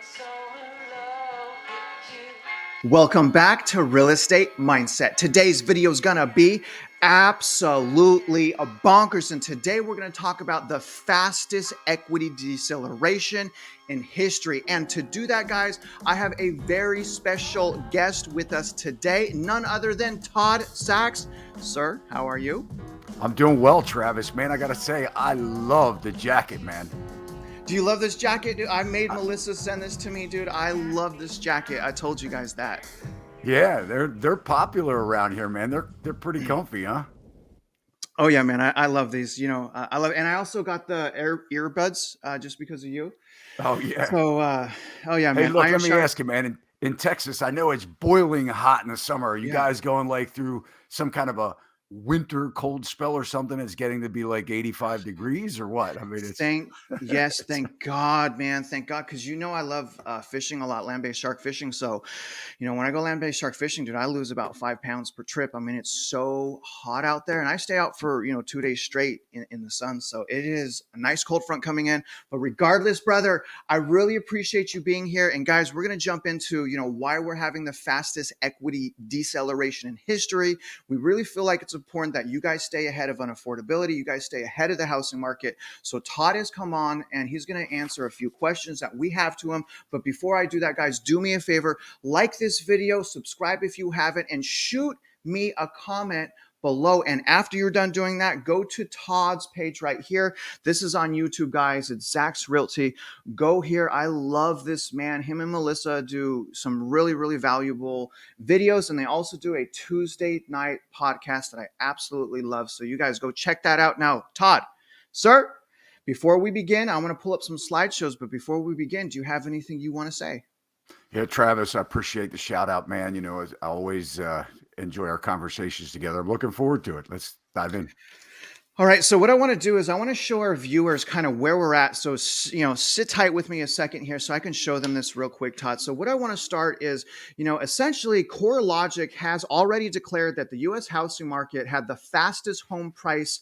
so in love with you. Welcome back to Real Estate Mindset. Today's video is going to be absolutely a bonkers. And today we're going to talk about the fastest equity deceleration in history. And to do that, guys, I have a very special guest with us today, none other than Todd Sachs. Sir, how are you? I'm doing well, Travis. Man, I gotta say, I love the jacket, man. Do you love this jacket, dude? I made Melissa send this to me, dude. I love this jacket. I told you guys that. Yeah, they're popular around here, man. They're pretty comfy, huh? Oh yeah, man, I love these. I love, and I also got the earbuds just because of you. Oh yeah. So, oh yeah, Hey, man, look, Iron let me Shark. ask you, man. In Texas, I know it's boiling hot in the summer. Are you Yeah, guys going like through some kind of a winter cold spell or something? It's getting to be like 85 degrees or what? I mean, it's thank yes, thank God, man, thank God, because I love fishing a lot, land-based shark fishing. So, when I go land-based shark fishing, dude, I lose about 5 pounds per trip. I mean, it's so hot out there, and I stay out for 2 days straight in the sun. So it is a nice cold front coming in. But regardless, brother, I really appreciate you being here. And guys, we're gonna jump into why we're having the fastest equity deceleration in history. We really feel like it's important that you guys stay ahead of unaffordability. You guys stay ahead of the housing market. So Todd has come on and he's going to answer a few questions that we have to him. But before I do that, guys, do me a favor, like this video, subscribe if you haven't, and shoot me a comment below. And after you're done doing that, go to Todd's page right here. This is on YouTube, guys. It's Zach's Realty. Go here. I love this man. Him and Melissa do some really, really valuable videos, and they also do a Tuesday night podcast that I absolutely love. So you guys go check that out. Now, Todd, sir, before we begin, I want to pull up some slideshows, but before we begin, do you have anything you want to say? Yeah, Travis, I appreciate the shout out, man. I always enjoy our conversations together. I'm looking forward to it. Let's dive in. All right, so what I want to do is I want to show our viewers kind of where we're at. So, sit tight with me a second here so I can show them this real quick, Todd. So what I want to start is, essentially CoreLogic has already declared that the U.S. housing market had the fastest home price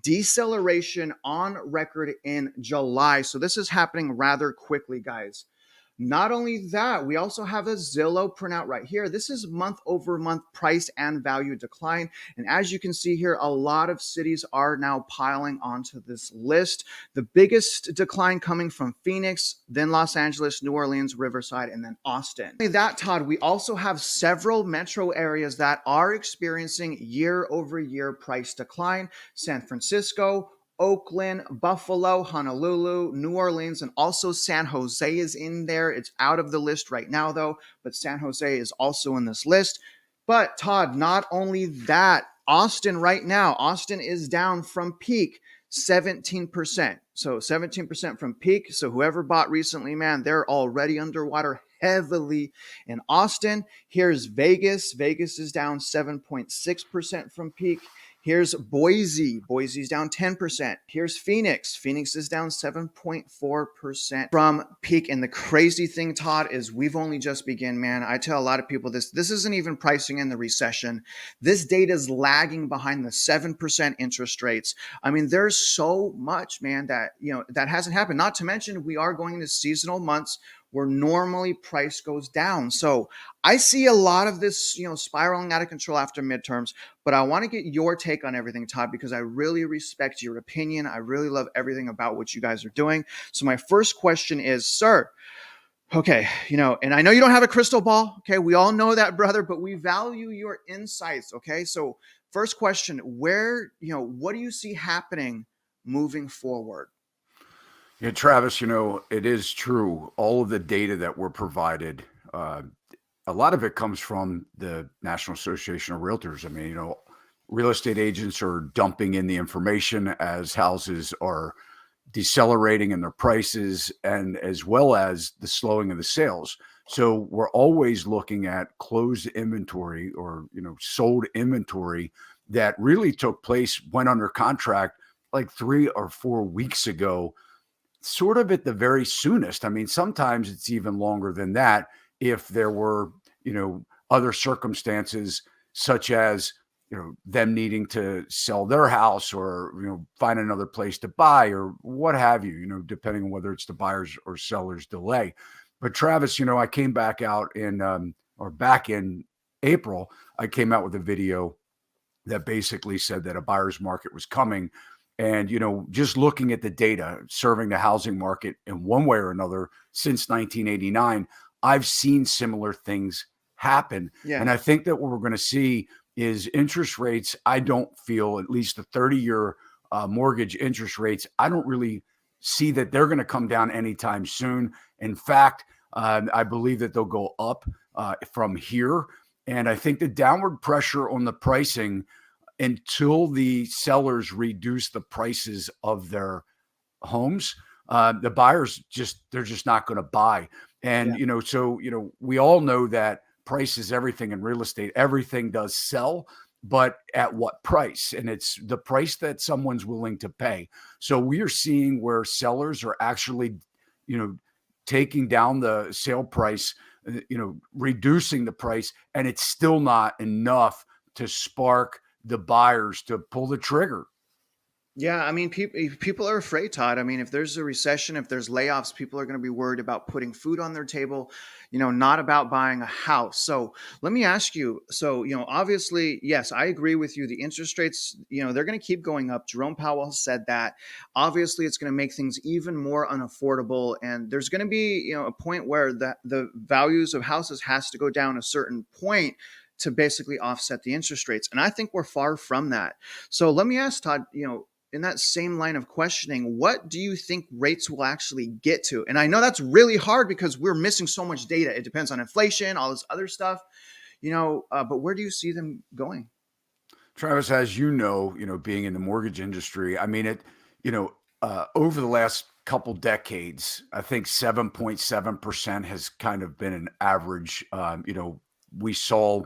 deceleration on record in July. So this is happening rather quickly, guys. Not only that, we also have a Zillow printout right here. This is month over month price and value decline. And as you can see here, a lot of cities are now piling onto this list. The biggest decline coming from Phoenix, then Los Angeles, New Orleans, Riverside, and then Austin. Not only that, Todd, we also have several metro areas that are experiencing year over year price decline. San Francisco, Oakland, Buffalo, Honolulu, New Orleans, and also San Jose is in there. It's out of the list right now, though, but San Jose is also in this list. But Todd, not only that, Austin right now, Austin is down from peak 17%. So 17% from peak. So whoever bought recently, man, they're already underwater heavily in Austin. Here's Vegas. Vegas is down 7.6% from peak. Here's Boise. Boise's down 10%. Here's Phoenix. Phoenix is down 7.4% from peak. And the crazy thing, Todd, is we've only just begun, man. I tell a lot of people this isn't even pricing in the recession. This data is lagging behind the 7% interest rates. I mean, there's so much, man, that hasn't happened. Not to mention, we are going into seasonal months where normally price goes down. So I see a lot of this, spiraling out of control after midterms, but I want to get your take on everything, Todd, because I really respect your opinion. I really love everything about what you guys are doing. So my first question is, sir, okay, and I know you don't have a crystal ball. Okay. We all know that, brother, but we value your insights. Okay. So first question, what do you see happening moving forward? Yeah, Travis, it is true. All of the data that we're provided, a lot of it comes from the National Association of Realtors. I mean, real estate agents are dumping in the information as houses are decelerating in their prices and as well as the slowing of the sales. So we're always looking at closed inventory or, sold inventory that really took place, went under contract like 3 or 4 weeks ago, sort of at the very soonest. I mean, sometimes it's even longer than that if there were, other circumstances such as, them needing to sell their house or, find another place to buy or what have you, depending on whether it's the buyer's or seller's delay. But Travis, I came back out or back in April, I came out with a video that basically said that a buyer's market was coming. And, just looking at the data serving the housing market in one way or another since 1989, I've seen similar things happen. Yeah. And I think that what we're going to see is interest rates. I don't feel, at least the 30-year mortgage interest rates, I don't really see that they're going to come down anytime soon. In fact, I believe that they'll go up from here. And I think the downward pressure on the pricing until the sellers reduce the prices of their homes, the buyers they're just not going to buy. And, Yeah. we all know that price is everything in real estate. Everything does sell, but at what price? And it's the price that someone's willing to pay. So we are seeing where sellers are actually, taking down the sale price, reducing the price, and it's still not enough to spark the buyers to pull the trigger. Yeah, I mean, people are afraid, Todd. I mean, if there's a recession, if there's layoffs, people are going to be worried about putting food on their table, not about buying a house. So let me ask you. So, obviously, yes, I agree with you. The interest rates, they're going to keep going up. Jerome Powell has said that. Obviously, it's going to make things even more unaffordable, and there's going to be, a point where the values of houses has to go down a certain point to basically offset the interest rates. And I think we're far from that. So let me ask Todd, in that same line of questioning, what do you think rates will actually get to? And I know that's really hard because we're missing so much data. It depends on inflation, all this other stuff, but where do you see them going? Travis, as being in the mortgage industry, I mean, over the last couple decades, I think 7.7% has kind of been an average. We saw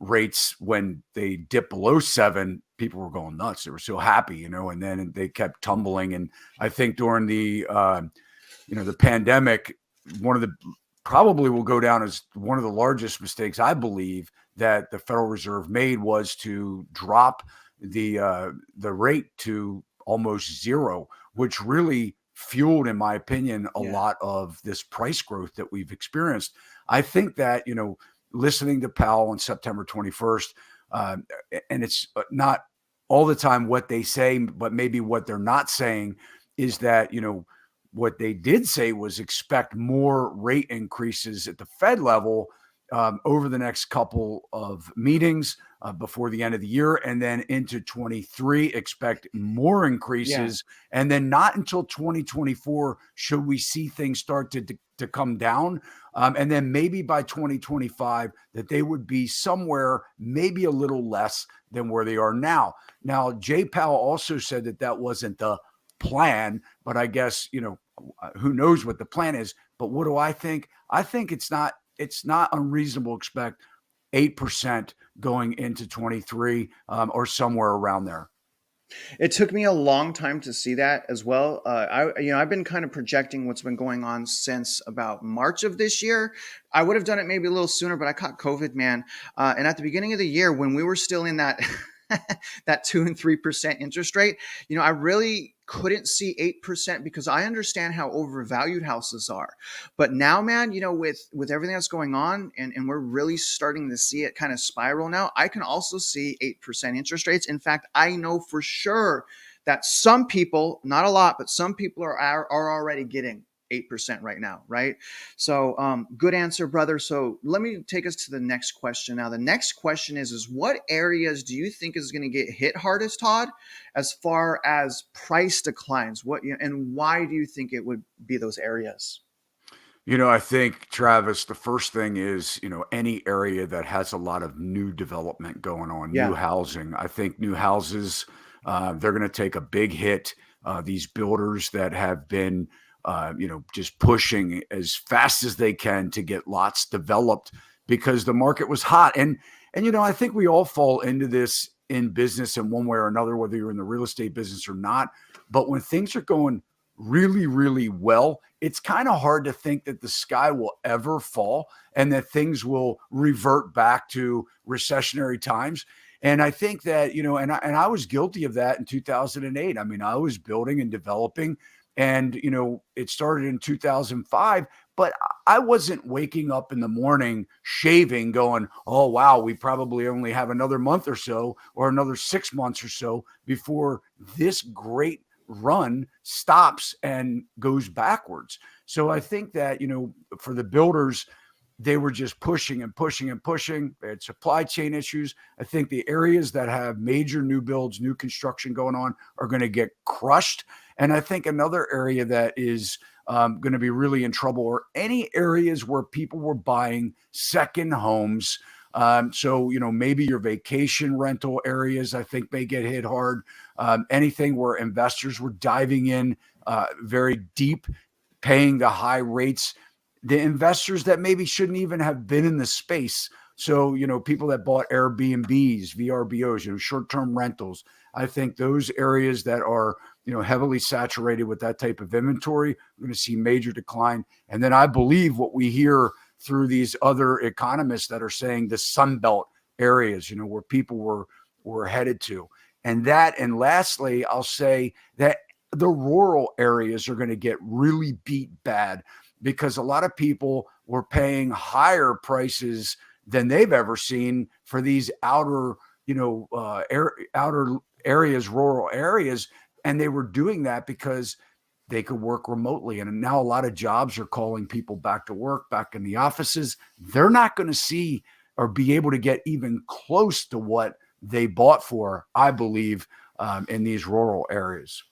rates when they dipped below 7, people were going nuts. They were so happy, and then they kept tumbling. And I think during the pandemic, one of the probably will go down as one of the largest mistakes I believe that the Federal Reserve made was to drop the rate to almost zero, which really fueled, in my opinion, a Yeah. lot of this price growth that we've experienced. I think that, listening to Powell on September 21st, and it's not all the time what they say, but maybe what they're not saying is that, what they did say was expect more rate increases at the Fed level over the next couple of meetings before the end of the year, and then into 23 expect more Yeah. increases, and then not until 2024 should we see things start to come down, and then maybe by 2025 that they would be somewhere maybe a little less than where they are now. Now, Jay Powell also said that that wasn't the plan, but I guess who knows what the plan is. But what do I think? I think it's not unreasonable to expect 8% going into 23 or somewhere around there. It took me a long time to see that as well. I've been kind of projecting what's been going on since about March of this year. I would have done it maybe a little sooner, but I caught COVID, man. And at the beginning of the year, when we were still in that that 2 and 3% interest rate, I really couldn't see 8% because I understand how overvalued houses are. But now, man, with everything that's going on, and we're really starting to see it kind of spiral now, I can also see 8% interest rates. In fact, I know for sure that some people, not a lot, but some people are already getting 8% right now, right? So good answer, brother. So let me take us to the next question. Now, the next question is what areas do you think is going to get hit hardest, Todd, as far as price declines? And why do you think it would be those areas? I think, Travis, the first thing is, any area that has a lot of new development going on, new Yeah. housing. I think new houses, they're going to take a big hit. These builders that have been, just pushing as fast as they can to get lots developed because the market was hot. And I think we all fall into this in business in one way or another, whether you're in the real estate business or not. But when things are going really, really well, it's kind of hard to think that the sky will ever fall and that things will revert back to recessionary times. And I think that, and I was guilty of that in 2008. I mean, I was building and developing And, it started in 2005, but I wasn't waking up in the morning shaving going, oh, wow, we probably only have another month or so or another 6 months or so before this great run stops and goes backwards. So I think that, for the builders, they were just pushing and pushing and pushing. They had supply chain issues. I think the areas that have major new builds, new construction going on are going to get crushed. And I think another area that is going to be really in trouble are any areas where people were buying second homes. So, maybe your vacation rental areas, I think may get hit hard. Anything where investors were diving in very deep, paying the high rates, the investors that maybe shouldn't even have been in the space. So, people that bought Airbnbs, VRBOs, short-term rentals. I think those areas that are, heavily saturated with that type of inventory, we're going to see major decline. And then I believe what we hear through these other economists that are saying the Sun Belt areas, where people were headed to. And lastly, I'll say that the rural areas are going to get really beat bad, because a lot of people were paying higher prices than they've ever seen for these outer areas, rural areas. And they were doing that because they could work remotely. And now a lot of jobs are calling people back to work, back in the offices. They're not going to see or be able to get even close to what they bought for, I believe, in these rural areas.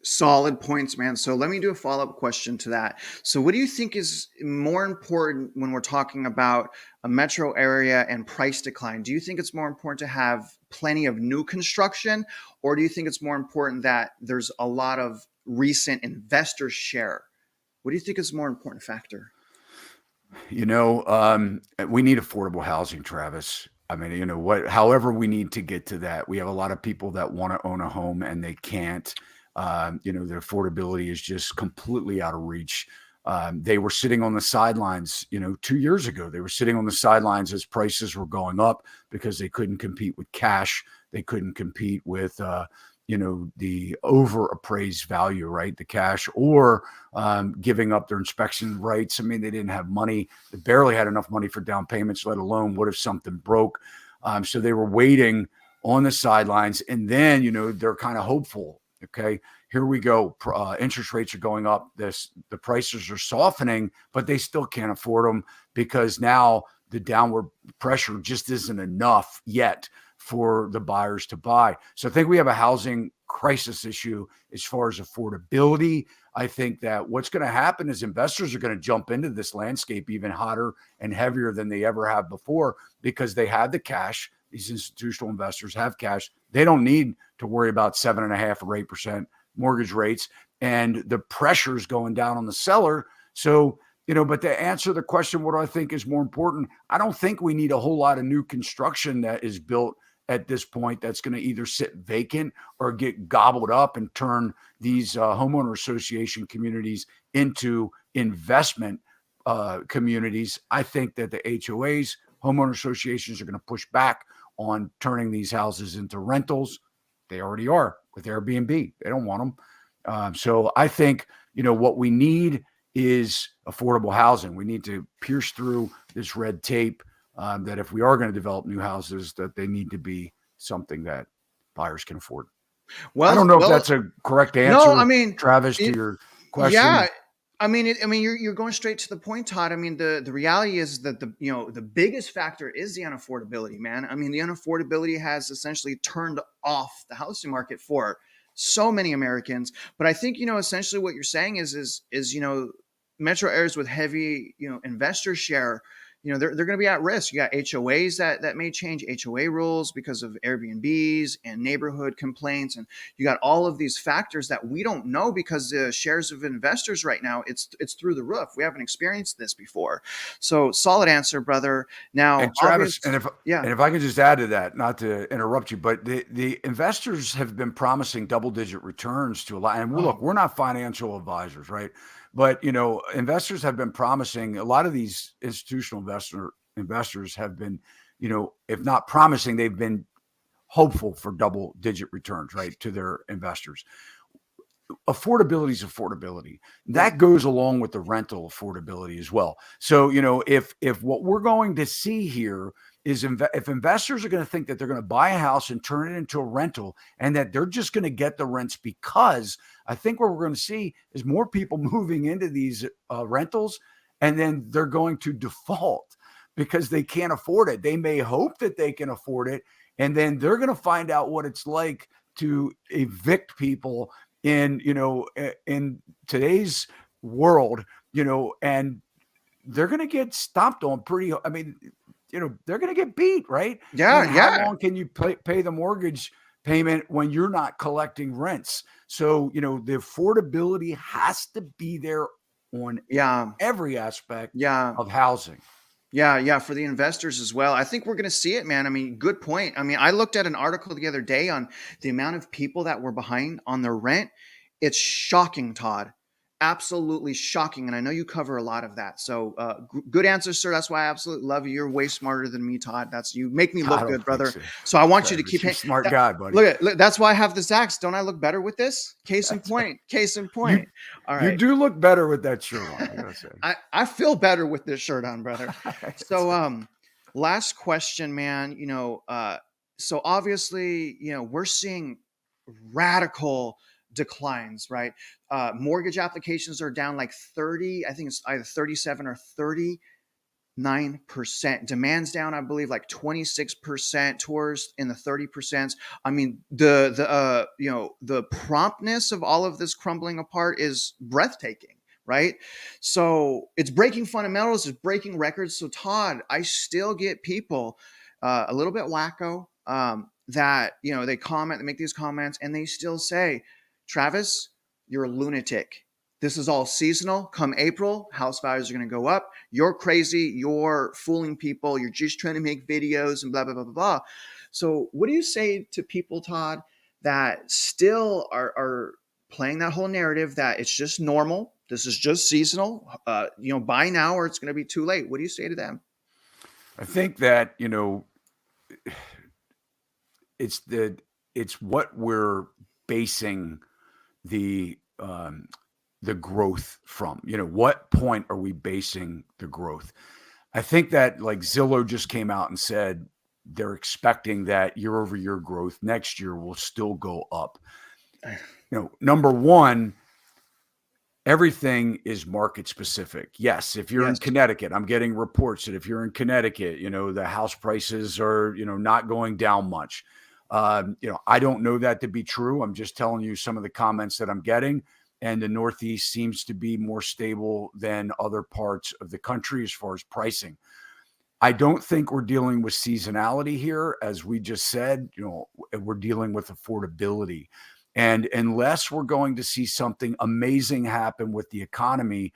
Solid points, man. So let me do a follow-up question to that. So what do you think is more important when we're talking about a metro area and price decline? Do you think it's more important to have plenty of new construction, or do you think it's more important that there's a lot of recent investor share? What do you think is a more important factor? We need affordable housing, Travis. I mean, however we need to get to that. We have a lot of people that want to own a home and they can't. Their affordability is just completely out of reach. They were sitting on the sidelines, 2 years ago. They were sitting on the sidelines as prices were going up because they couldn't compete with cash. They couldn't compete with, the over appraised value, right? The cash, or giving up their inspection rights. I mean, they didn't have money. They barely had enough money for down payments, let alone what if something broke. So they were waiting on the sidelines. And then, they're kind of hopeful. Okay, here we go. Interest rates are going up. The prices are softening, but they still can't afford them because now the downward pressure just isn't enough yet for the buyers to buy. So I think we have a housing crisis issue as far as affordability. I think that what's going to happen is investors are going to jump into this landscape even hotter and heavier than they ever have before because they have the cash. These institutional investors have cash. They don't need to worry about 7.5 or 8% mortgage rates, and the pressure's going down on the seller. So, but to answer the question, what do I think is more important? I don't think we need a whole lot of new construction that is built at this point that's going to either sit vacant or get gobbled up and turn these homeowner association communities into investment communities. I think that the HOAs, homeowner associations, are going to push back on turning these houses into rentals. They already are with Airbnb. They don't want them. So I think, what we need is affordable housing. We need to pierce through this red tape that if we are going to develop new houses, that they need to be something that buyers can afford. Well, I don't know if that's a correct answer, no, I mean, Travis, to your question. Yeah. You're going straight to the point, Todd. I mean, the reality is that the biggest factor is the unaffordability, man. I mean, the unaffordability has essentially turned off the housing market for so many Americans. But I think, essentially what you're saying is metro areas with heavy, investor share, they're going to be at risk. You got HOAs that may change HOA rules because of Airbnbs and neighborhood complaints. And you got all of these factors that we don't know because the shares of investors right now, it's through the roof. We haven't experienced this before. So solid answer, brother. Now, and Travis, and if I could just add to that, not to interrupt you, but the investors have been promising double-digit returns to a lot. And look, we're not financial advisors, right? But, investors have been promising, a lot of these institutional investors have been, if not promising, they've been hopeful for double digit returns, right, to their investors. affordability is affordability. Yeah. That goes along with the rental affordability as well. So, if what we're going to see here is if investors are going to think that they're going to buy a house and turn it into a rental and that they're just going to get the rents, because I think what we're going to see is more people moving into these rentals, and then they're going to default because they can't afford it. They may hope that they can afford it, and then they're going to find out what it's like to evict people in today's world, and they're going to get stomped on pretty. I mean, they're going to get beat, right? I mean, how long can you pay the mortgage payment when you're not collecting rents? So, the affordability has to be there on every aspect of housing. Yeah, for the investors as well. I think we're going to see it, man. I mean, good point. I mean, I looked at an article the other day on the amount of people that were behind on their rent. It's shocking, Todd. Absolutely shocking. And I know you cover a lot of that. So good answer, sir. That's why I absolutely love you. You're way smarter than me, Todd. You make me look good, brother. So I want you to keep smart guy, buddy. Look, that's why I have this axe. Don't I look better with this? Case in point. All right. You do look better with that shirt on, I gotta say. I feel better with this shirt on, brother. So last question, man. So obviously, we're seeing radical declines, right? Mortgage applications are down like 30, I think it's either 37 or 39%. Demand's down, I believe, like 26%. Tours in the 30%. I mean, the promptness of all of this crumbling apart is breathtaking, right? So it's breaking fundamentals, it's breaking records. So Todd, I still get people a little bit wacko that they make these comments, and they still say, Travis, you're a lunatic. This is all seasonal. Come April, house values are going to go up. You're crazy. You're fooling people. You're just trying to make videos and blah, blah, blah, blah, blah. So what do you say to people, Todd, that still are playing that whole narrative that it's just normal? This is just seasonal. Buy now or it's going to be too late. What do you say to them? I think that, it's what we're basing the growth from. What point are we basing the growth? I think that, like, Zillow just came out and said they're expecting that year over year growth next year will still go up. Number one, everything is market specific. Yes, if you're in Connecticut, I'm getting reports that if you're in Connecticut, the house prices are, not going down much. I don't know that to be true. I'm just telling you some of the comments that I'm getting. And the Northeast seems to be more stable than other parts of the country as far as pricing. I don't think we're dealing with seasonality here. As we just said, we're dealing with affordability. And unless we're going to see something amazing happen with the economy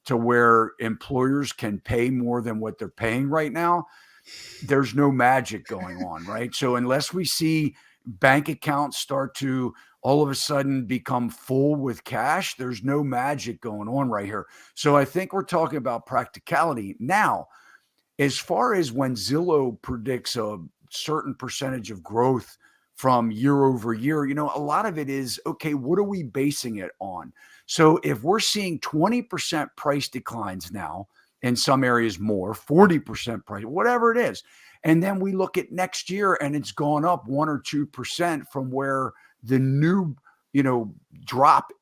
to where employers can pay more than what they're paying right now, there's no magic going on, right? So unless we see bank accounts start to all of a sudden become full with cash, there's no magic going on right here. So I think we're talking about practicality. Now, as far as when Zillow predicts a certain percentage of growth from year over year, a lot of it is, okay, what are we basing it on? So if we're seeing 20% price declines now, in some areas more, 40% price, whatever it is. And then we look at next year and it's gone up 1 or 2% from where the new, drop,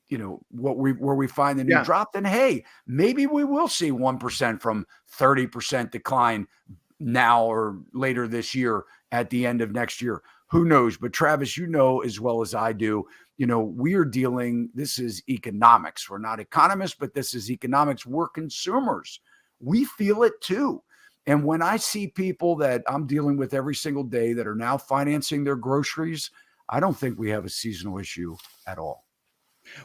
where we find the new drop, then hey, maybe we will see 1% from 30% decline now or later this year at the end of next year. Who knows? But Travis, as well as I do, we are this is economics. We're not economists, but this is economics. We're consumers. We feel it too. And when I see people that I'm dealing with every single day that are now financing their groceries, I don't think we have a seasonal issue at all.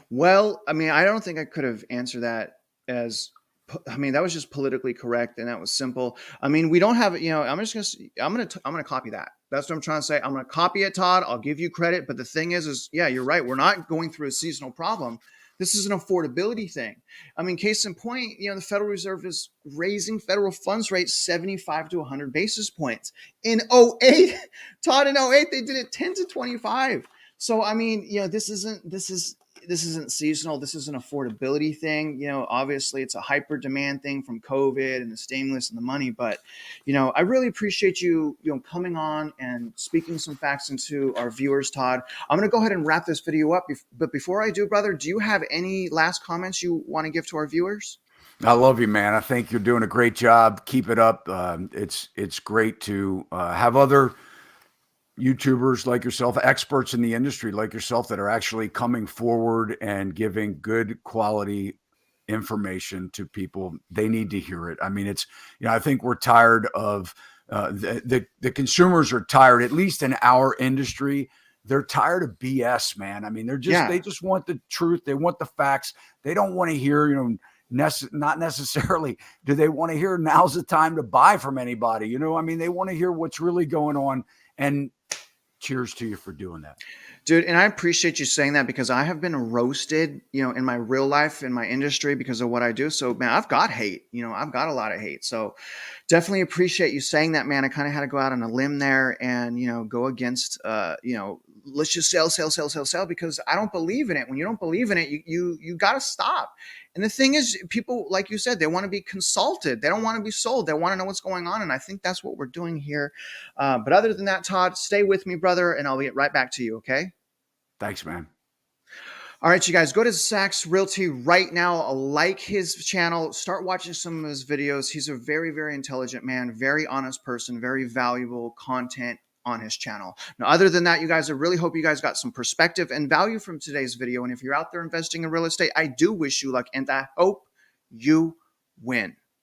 Well, I mean, I don't think I could have answered that that was just politically correct, and that was simple. I mean, we don't have, I'm going to copy that. That's what I'm trying to say. I'm going to copy it, Todd. I'll give you credit. But the thing is, you're right. We're not going through a seasonal problem. This is an affordability thing. I mean, case in point, the Federal Reserve is raising federal funds rate 75 to 100 basis points. In 2008, Todd, they did it 10 to 25. So, I mean, this is this isn't seasonal. This is an affordability thing. You know, obviously it's a hyper demand thing from COVID and the stimulus and the money. But, you know, I really appreciate you, coming on and speaking some facts into our viewers, Todd. I'm going to go ahead and wrap this video up. But before I do, brother, do you have any last comments you want to give to our viewers? I love you, man. I think you're doing a great job. Keep it up. It's great to have other YouTubers like yourself, experts in the industry like yourself, that are actually coming forward and giving good quality information to people. They need to hear it. I mean, it's, I think we're tired of the consumers are tired, at least in our industry. They're tired of BS, man. I mean, they just want the truth. They want the facts. They don't want to hear, not necessarily do they want to hear now's the time to buy from anybody. I mean, they want to hear what's really going on. And cheers to you for doing that, dude. And I appreciate you saying that, because I have been roasted, in my real life, in my industry, because of what I do. So, man, I've got hate, I've got a lot of hate. So definitely appreciate you saying that, man. I kind of had to go out on a limb there and, go against, let's just sell, because I don't believe in it. When you don't believe in it, you got to stop. And the thing is, people, like you said, they want to be consulted. They don't want to be sold. They want to know what's going on. And I think that's what we're doing here. But other than that, Todd, stay with me, brother, and I'll get right back to you. Okay. Thanks, man. All right, you guys, go to Sachs Realty right now. Like his channel. Start watching some of his videos. He's a very, very intelligent man, very honest person, very valuable content on his channel. Now, other than that, you guys, I really hope you guys got some perspective and value from today's video. And if you're out there investing in real estate, I do wish you luck, and I hope you win.